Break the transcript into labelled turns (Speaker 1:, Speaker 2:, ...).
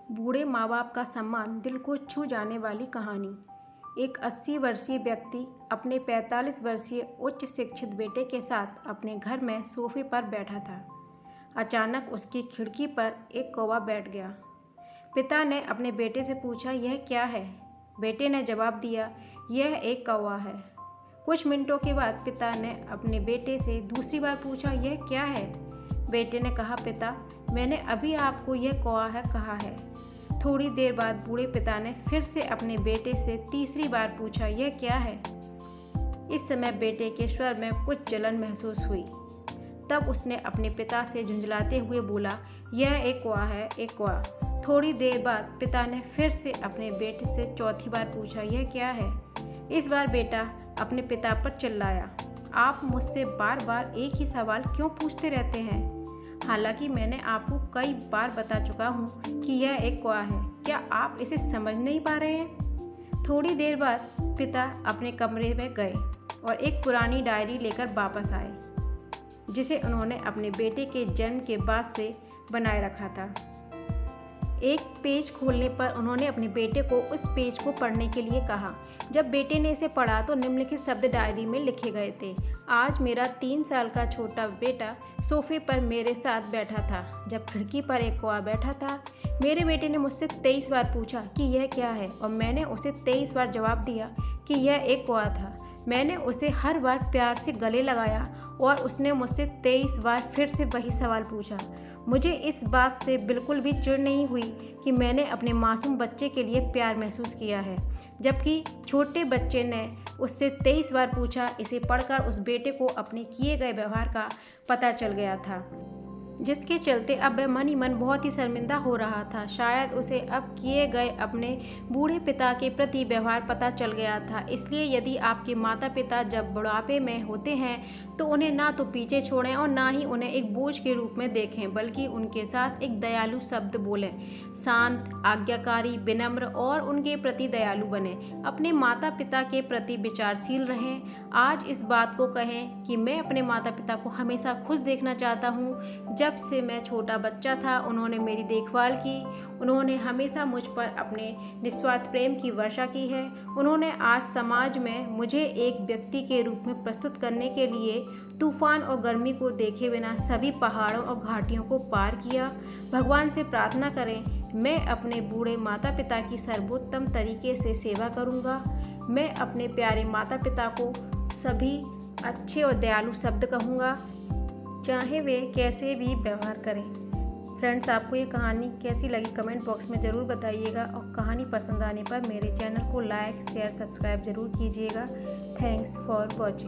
Speaker 1: बूढ़े माँ बाप का सम्मान, दिल को छू जाने वाली कहानी। एक 80 वर्षीय व्यक्ति अपने 45 वर्षीय उच्च शिक्षित बेटे के साथ अपने घर में सोफे पर बैठा था। अचानक उसकी खिड़की पर एक कौवा बैठ गया। पिता ने अपने बेटे से पूछा, यह क्या है? बेटे ने जवाब दिया, यह एक कौवा है। कुछ मिनटों के बाद पिता ने अपने बेटे से दूसरी बार पूछा, यह क्या है? बेटे ने कहा, पिता, मैंने अभी आपको यह कौवा है कहा है। थोड़ी देर बाद बूढ़े पिता ने फिर से अपने बेटे से तीसरी बार पूछा, यह क्या है? इस समय बेटे के स्वर में कुछ जलन महसूस हुई। तब उसने अपने पिता से झुंझलाते हुए बोला, यह एक कौवा है, एक कौवा। थोड़ी देर बाद पिता ने फिर से अपने बेटे से चौथी बार पूछा, यह क्या है? इस बार बेटा अपने पिता पर चिल्लाया, आप मुझसे बार बार एक ही सवाल क्यों पूछते रहते हैं? हालांकि मैंने आपको कई बार बता चुका हूँ कि यह एक कौवा है, क्या आप इसे समझ नहीं पा रहे हैं? थोड़ी देर बाद पिता अपने कमरे में गए और एक पुरानी डायरी लेकर वापस आए, जिसे उन्होंने अपने बेटे के जन्म के बाद से बनाए रखा था। एक पेज खोलने पर उन्होंने अपने बेटे को उस पेज को पढ़ने के लिए कहा। जब बेटे ने इसे पढ़ा तो निम्नलिखित शब्द डायरी में लिखे गए थे। आज मेरा 3 साल का छोटा बेटा सोफे पर मेरे साथ बैठा था जब खिड़की पर एक कौवा बैठा था। मेरे बेटे ने मुझसे 23 बार पूछा कि यह क्या है और मैंने उसे 23 बार जवाब दिया कि यह एक कौवा था। मैंने उसे हर बार प्यार से गले लगाया और उसने मुझसे 23 बार फिर से वही सवाल पूछा। मुझे इस बात से बिल्कुल भी चिढ़ नहीं हुई कि मैंने अपने मासूम बच्चे के लिए प्यार महसूस किया है, जबकि छोटे बच्चे ने उससे 23 बार पूछा। इसे पढ़कर उस बेटे को अपने किए गए व्यवहार का पता चल गया था, जिसके चलते अब वह मन ही मन बहुत ही शर्मिंदा हो रहा था। शायद उसे अब किए गए अपने बूढ़े पिता के प्रति व्यवहार पता चल गया था। इसलिए यदि आपके माता पिता जब बुढ़ापे में होते हैं तो उन्हें ना तो पीछे छोड़ें और ना ही उन्हें एक बोझ के रूप में देखें, बल्कि उनके साथ एक दयालु शब्द बोलें। शांत, आज्ञाकारी, विनम्र और उनके प्रति दयालु बने। अपने माता पिता के प्रति विचारशील रहें। आज इस बात को कहें कि मैं अपने माता पिता को हमेशा खुश देखना चाहता हूँ। जब से मैं छोटा बच्चा था उन्होंने मेरी देखभाल की। उन्होंने हमेशा मुझ पर अपने निस्वार्थ प्रेम की वर्षा की है। उन्होंने आज समाज में मुझे एक व्यक्ति के रूप में प्रस्तुत करने के लिए तूफान और गर्मी को देखे बिना सभी पहाड़ों और घाटियों को पार किया। भगवान से प्रार्थना करें, मैं अपने बूढ़े माता पिता की सर्वोत्तम तरीके से सेवा करूँगा। मैं अपने प्यारे माता पिता को सभी अच्छे और दयालु शब्द कहूँगा, चाहे वे कैसे भी व्यवहार करें। फ्रेंड्स, आपको ये कहानी कैसी लगी कमेंट बॉक्स में ज़रूर बताइएगा और कहानी पसंद आने पर मेरे चैनल को लाइक, शेयर, सब्सक्राइब ज़रूर कीजिएगा। Thanks for watching.